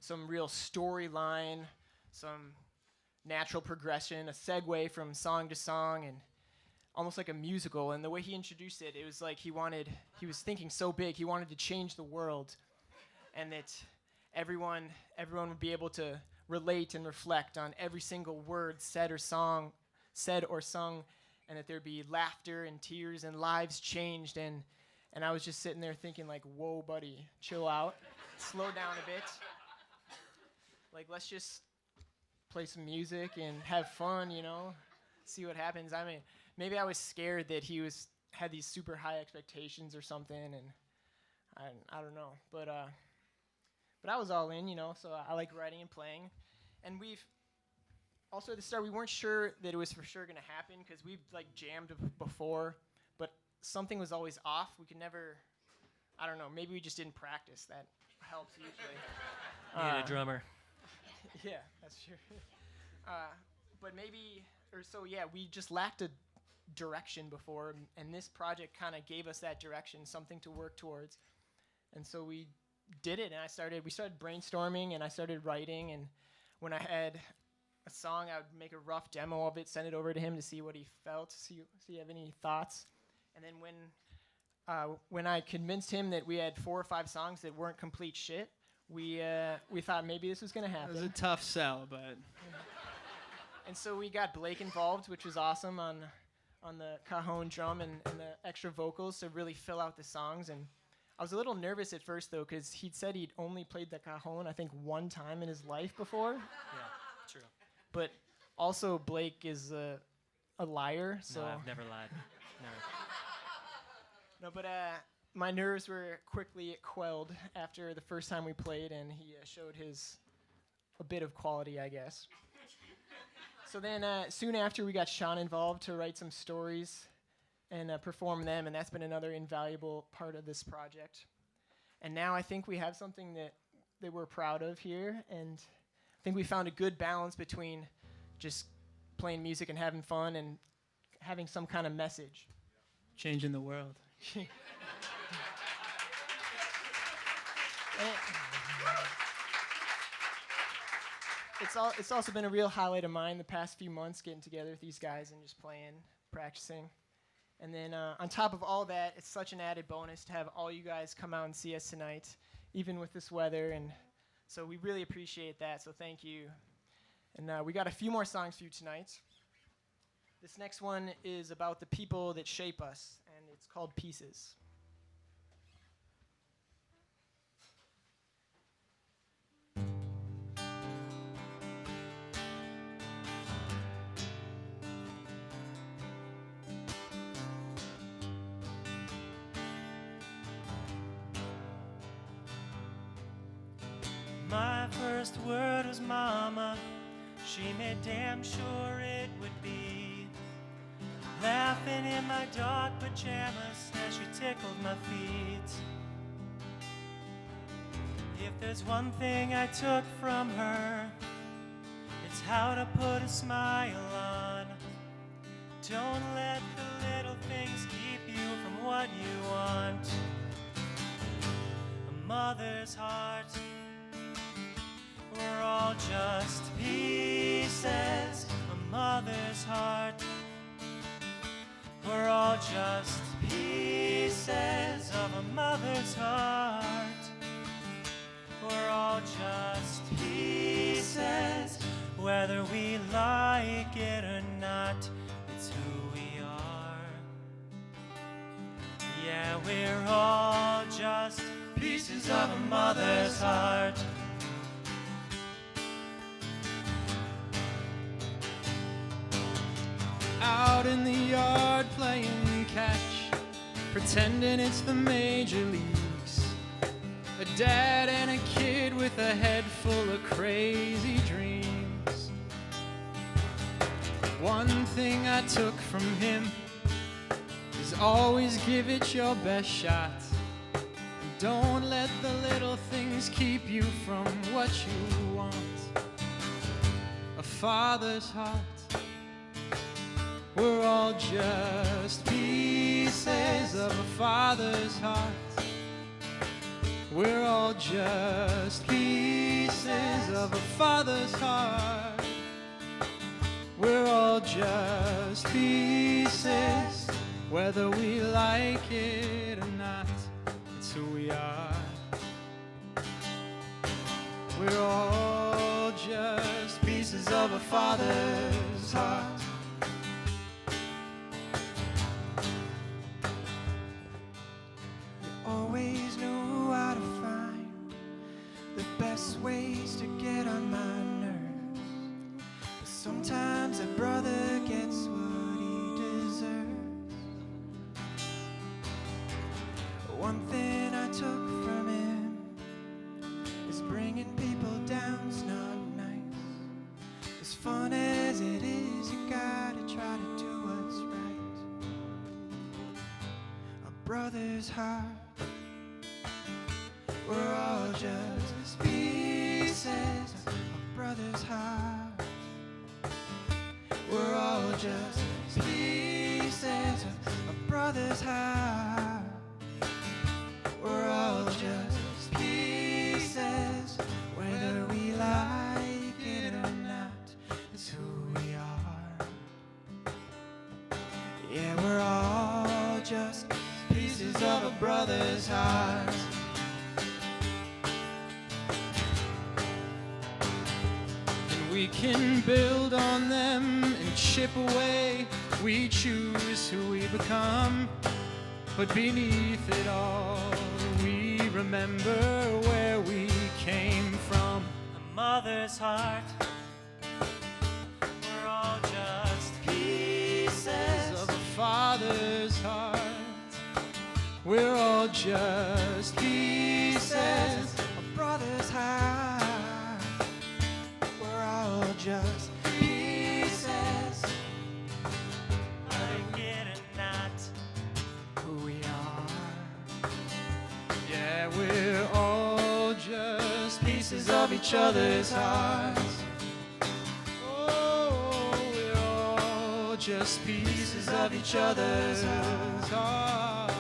some real storyline, some natural progression, a segue from song to song, and almost like a musical. And the way he introduced it, it was like he was thinking so big, he wanted to change the world, and that everyone would be able to relate and reflect on every single word said or sung, and that there'd be laughter and tears and lives changed. And I was just sitting there thinking like, whoa, buddy, chill out, slow down a bit. Like, let's just play some music and have fun, you know, see what happens. I mean, maybe I was scared that he had these super high expectations or something, and I don't know. But I was all in, you know, so I like writing and playing. And we've also at the start, we weren't sure that it was for sure going to happen because we've like jammed before, but something was always off. We could never, I don't know, maybe we just didn't practice. That helps usually. Need a drummer. Yeah, that's true. But we just lacked a direction before, and this project kind of gave us that direction, something to work towards. And so we did it, and we started brainstorming, and I started writing, and when I had a song, I would make a rough demo of it, send it over to him to see what he felt, see if he had any thoughts. And then when I convinced him that we had 4 or 5 songs that weren't complete shit, we thought maybe this was going to happen. It was a tough sell, but... And so we got Blake involved, which was awesome, on the Cajón drum and the extra vocals to really fill out the songs. And I was a little nervous at first, though, because he'd said he'd only played the Cajón, I think, 1 time in his life before. Yeah, true. But also, Blake is a liar, so... No, I've never lied. Never. No, but my nerves were quickly quelled after the first time we played, and he showed a bit of quality, I guess. So then soon after, we got Sean involved to write some stories and perform them, and that's been another invaluable part of this project. And now I think we have something that we're proud of here, and I think we found a good balance between just playing music and having fun and having some kind of message. Changing the world. It's also been a real highlight of mine the past few months, getting together with these guys and just playing, practicing. And then on top of all that, it's such an added bonus to have all you guys come out and see us tonight, even with this weather. And so we really appreciate that, so thank you. And we got a few more songs for you tonight. This next one is about the people that shape us, and it's called Pieces. My first word was mama. She made damn sure it would be. Laughing in my dark pajamas as she tickled my feet. If there's one thing I took from her, it's how to put a smile on. Don't let the little things keep you from what you want. A mother's heart, we're all just pieces. A mother's heart, we're all just pieces of a mother's heart. We're all just pieces, whether we like it or not, it's who we are. Yeah, we're all just pieces of a mother's heart. Out in the yard playing catch, pretending it's the major leagues. A dad and a kid with a head full of crazy dreams. One thing I took from him is always give it your best shot. Don't let the little things keep you from what you want. A father's heart, We're all just pieces of a father's heart. We're all just pieces of a father's heart. We're all just pieces, whether we like it or not. It's who we are. We're all just pieces of a father's heart. You always knew how to find the best ways to get on my nerves. But sometimes a brother gets what he deserves. One thing I took from him is bringing people down's not nice. As fun as it is, you gotta try to do what's right. A brother's heart. We're all just pieces of a brother's heart. We're all just pieces of a brother's heart. We're all just pieces, whether we like it or not. It's who we are. Yeah, we're all just pieces of a brother's heart. And we can build on them and chip away. We choose who we become, but beneath it all, we remember where we came from. A mother's heart. We're all just Pieces of a father's heart. We're all just pieces of a brother's heart. We're all just pieces, like it or not. who we are. Yeah, we're all just pieces of each other's hearts. Oh, we're all just pieces of each other's hearts.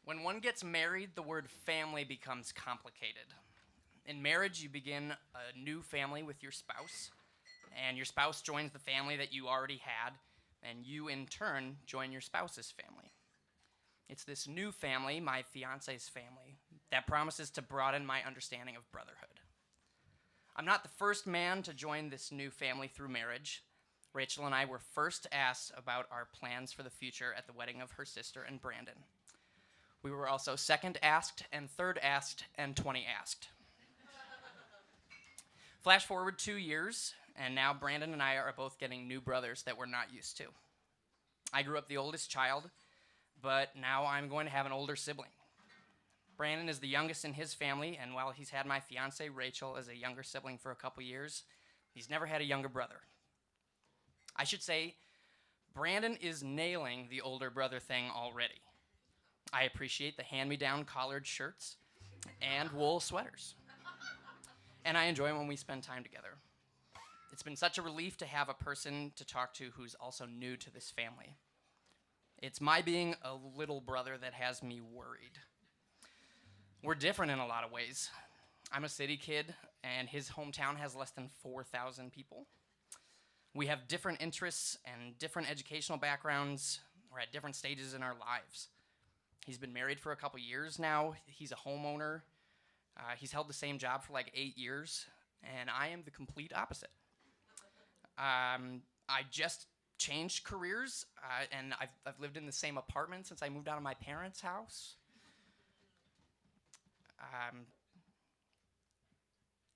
When one gets married, the word family becomes complicated. In marriage, you begin a new family with your spouse, and your spouse joins the family that you already had, and you, in turn, join your spouse's family. It's this new family, my fiance's family, that promises to broaden my understanding of brotherhood. I'm not the first man to join this new family through marriage. Rachel and I were first asked about our plans for the future at the wedding of her sister and Brandon. We were also second asked and third asked and 20 asked. Flash forward 2 years, and now Brandon and I are both getting new brothers that we're not used to. I grew up the oldest child, but now I'm going to have an older sibling. Brandon is the youngest in his family, and while he's had my fiancée Rachel as a younger sibling for a couple years, he's never had a younger brother. I should say, Brandon is nailing the older brother thing already. I appreciate the hand-me-down collared shirts and wool sweaters. And I enjoy when we spend time together. It's been such a relief to have a person to talk to who's also new to this family. It's my being a little brother that has me worried. We're different in a lot of ways. I'm a city kid, and his hometown has less than 4,000 people. We have different interests and different educational backgrounds. We're at different stages in our lives. He's been married for a couple years now. He's a homeowner. He's held the same job for like 8 years, and I am the complete opposite. I just changed careers, and I've lived in the same apartment since I moved out of my parents' house.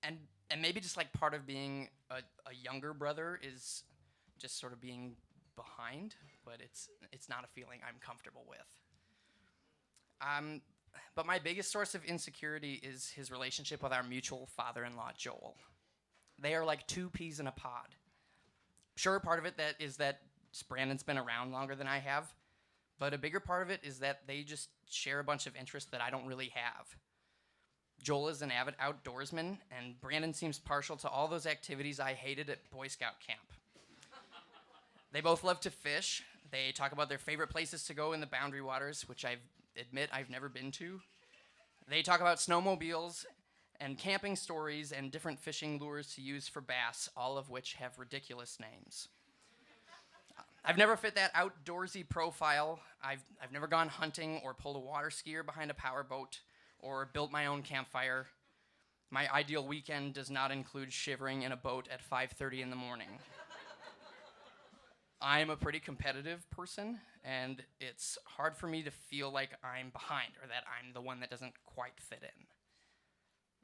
And maybe just like part of being a younger brother is just sort of being behind, but it's not a feeling I'm comfortable with. But my biggest source of insecurity is his relationship with our mutual father-in-law, Joel. they are like two peas in a pod. Sure, part of it is that Brandon's been around longer than I have, but a bigger part of it is that they just share a bunch of interests that I don't really have. Joel is an avid outdoorsman, and Brandon seems partial to all those activities I hated at Boy Scout camp. They both love to fish. They talk about their favorite places to go in the Boundary Waters, which I admit I've never been to. They talk about snowmobiles and camping stories and different fishing lures to use for bass, all of which have ridiculous names. I've never fit that outdoorsy profile. I've never gone hunting or pulled a water skier behind a powerboat or built my own campfire. My ideal weekend does not include shivering in a boat at 5:30 in the morning. I'm a pretty competitive person, and it's hard for me to feel like I'm behind or that I'm the one that doesn't quite fit in.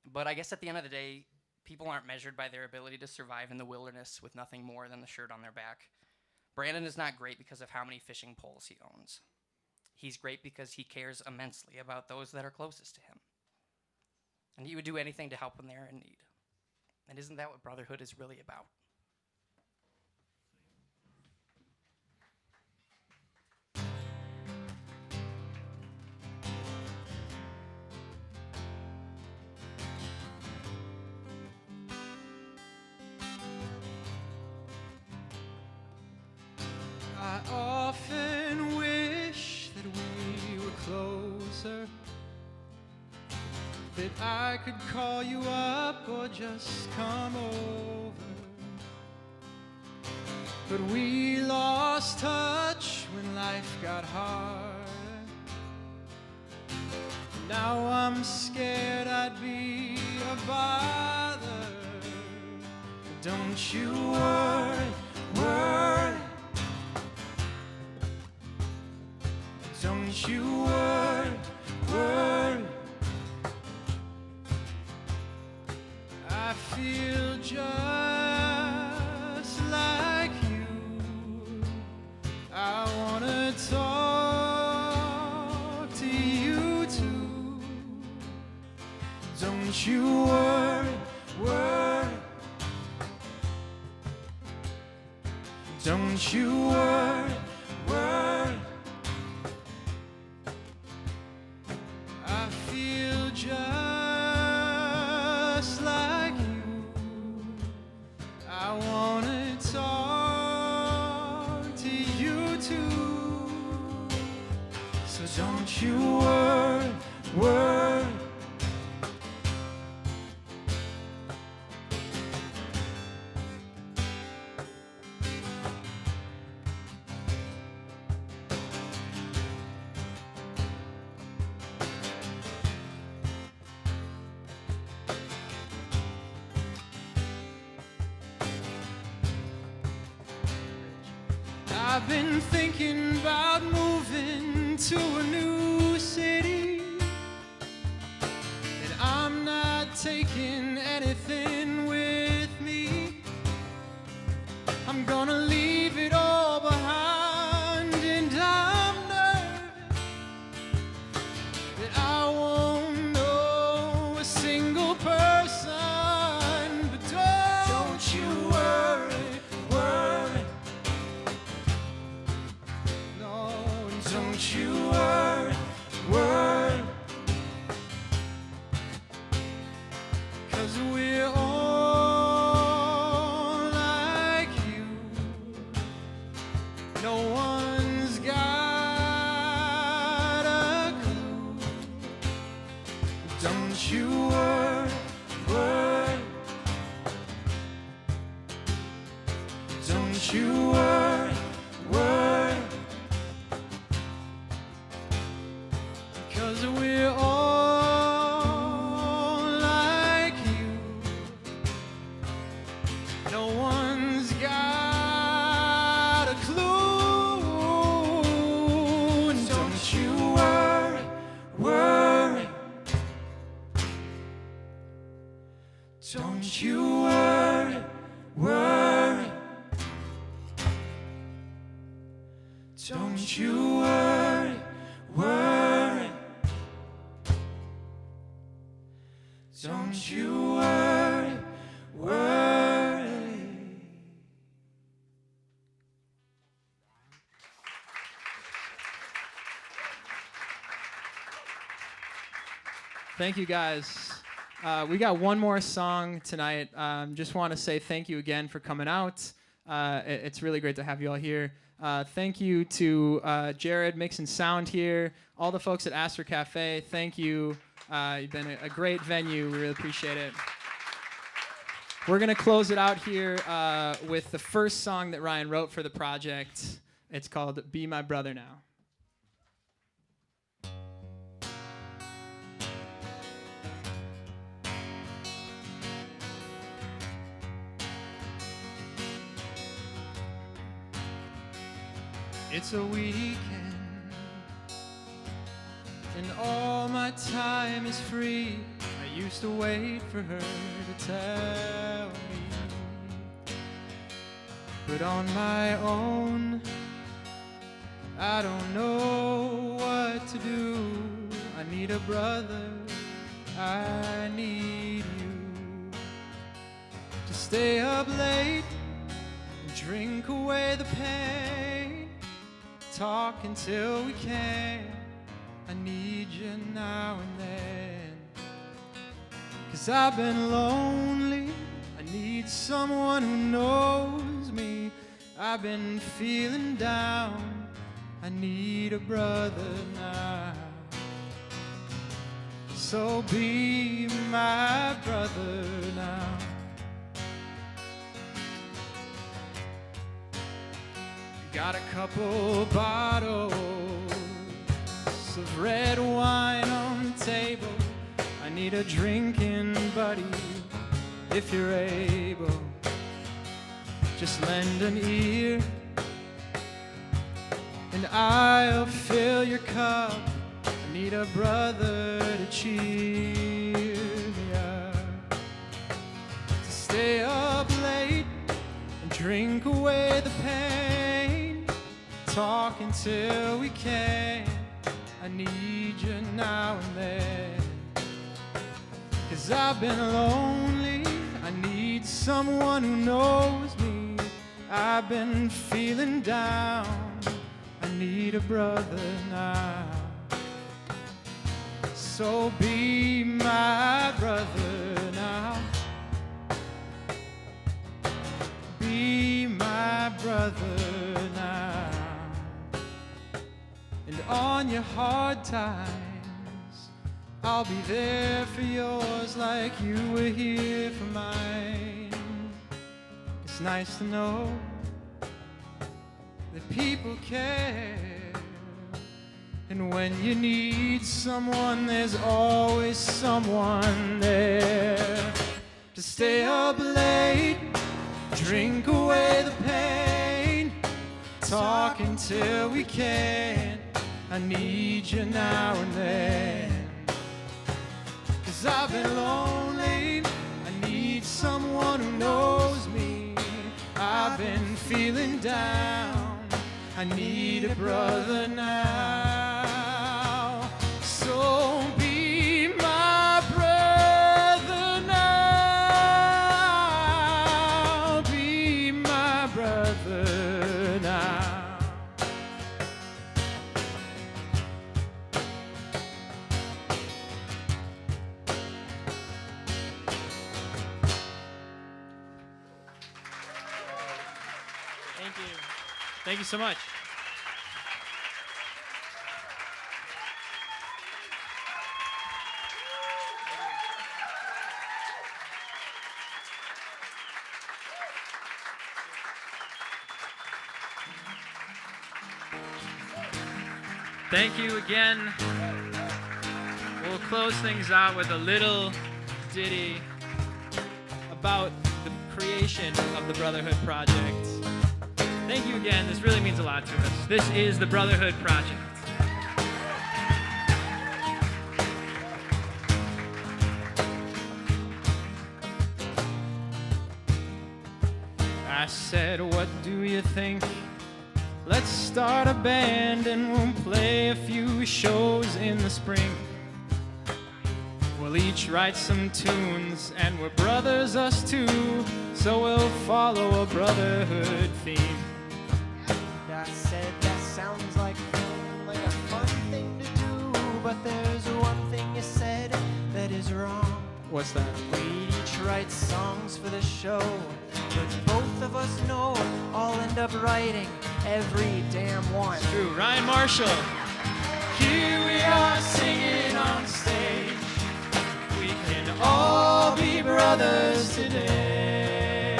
But I guess at the end of the day, people aren't measured by their ability to survive in the wilderness with nothing more than the shirt on their back. Brandon is not great because of how many fishing poles he owns. He's great because he cares immensely about those that are closest to him. And he would do anything to help when they're in need. And isn't that what brotherhood is really about? I often wish that we were closer, that I could call you up or just come over. But we lost touch when life got hard. Now I'm scared I'd be a bother. Don't you worry, worry. Don't you worry, worry. I feel just like you. I wanna talk to you too. Don't you worry, worry. Don't you worry, worry. I feel just like you. I wanna talk to you too. So don't you worry, worry. I've been thinking about moving to a new city, and I'm not taking anything with me. I'm gonna leave it all behind, and I'm nervous that I won't know a single person. But don't you worry, worry. Don't you worry, worry. 'Cause we're all like you. No one's got a clue. Don't you worry, worry. Don't you worry, worry. 'Cause we're all like you. No one's got a clue. And don't you worry, worry. Don't you worry, worry. Don't you worry, worry. Don't you worry, worry. Thank you, guys. We got one more song tonight. Just want to say thank you again for coming out. It's really great to have you all here. Thank you to Jared mixing sound here, all the folks at Aster Cafe. Thank you. You've been a great venue. We really appreciate it. We're going to close it out here with the first song that Ryan wrote for the project. It's called Be My Brother Now. It's a weekend, and all my time is free. I used to wait for her to tell me, but on my own, I don't know what to do. I need a brother, I need you to stay up late and drink away the pain. Talk until we can. I need you now and then. 'Cause I've been lonely. I need someone who knows me. I've been feeling down. I need a brother now. So be my brother now. Got a couple bottles of red wine on the table. I need a drinking buddy if you're able. Just lend an ear and I'll fill your cup. I need a brother to cheer me up, to stay up late and drink away the pain. Talk until we can. I need you now and then. 'Cause I've been lonely. I need someone who knows me. I've been feeling down. I need a brother now. So be my brother now. Be my brother now. And on your hard times, I'll be there for yours like you were here for mine. It's nice to know that people care. And when you need someone, there's always someone there. To stay up late, drink away the pain. Talk until we can. I need you now and then. 'Cause I've been lonely. I need someone who knows me. I've been feeling down. I need a brother now. So be my brother now. Be my brother now. Thank you. Thank you so much. Thank you again. We'll close things out with a little ditty about the creation of the Brotherhood Project. Thank you again. This really means a lot to us. This is the Brotherhood Project. I said, what do you think? Let's start a band and we'll play a few shows in the spring. We'll each write some tunes and we're brothers us two, so we'll follow a brotherhood theme. I said that sounds like a fun thing to do, but there's one thing you said that is wrong. What's that? We each write songs for the show, but both of us know I'll end up writing every damn one. True. Ryan Marshall. Here we are singing on stage. We can all be brothers today.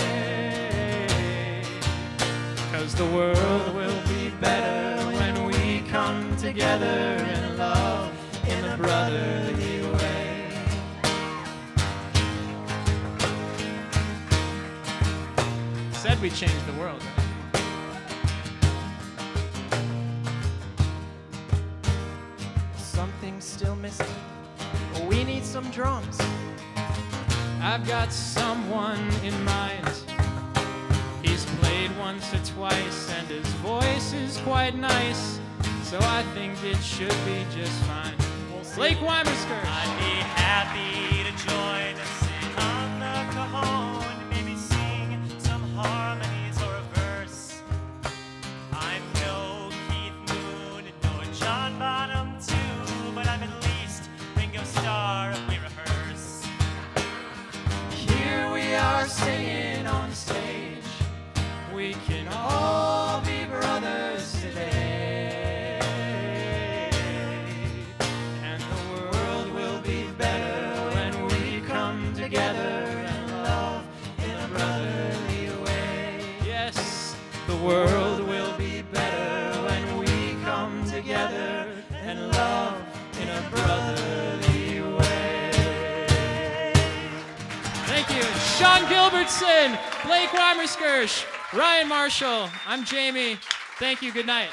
'Cause the world will be better when we come together in love in a brotherly way. Said we changed the world, right? Something's still missing. We need some drums. I've got someone in mind. He's played once or twice and his voice is quite nice, so I think it should be just fine. Blake Weimerskirch. I'd be happy to join us on the Cajón, maybe sing some harmonies or a verse. I'm no Keith Moon, no John Bonham too, but I'm at least Ringo Starr if we rehearse. Here we are singing on stage. We can all be brothers today. And the world will be better when we come together in love in a brotherly way. Yes, the world will be better when we come together and love in a brotherly way. Thank you. Sean Gilbertson, Blake Weimerskirch, Ryan Marshall. I'm Jamie. Thank you. Good night.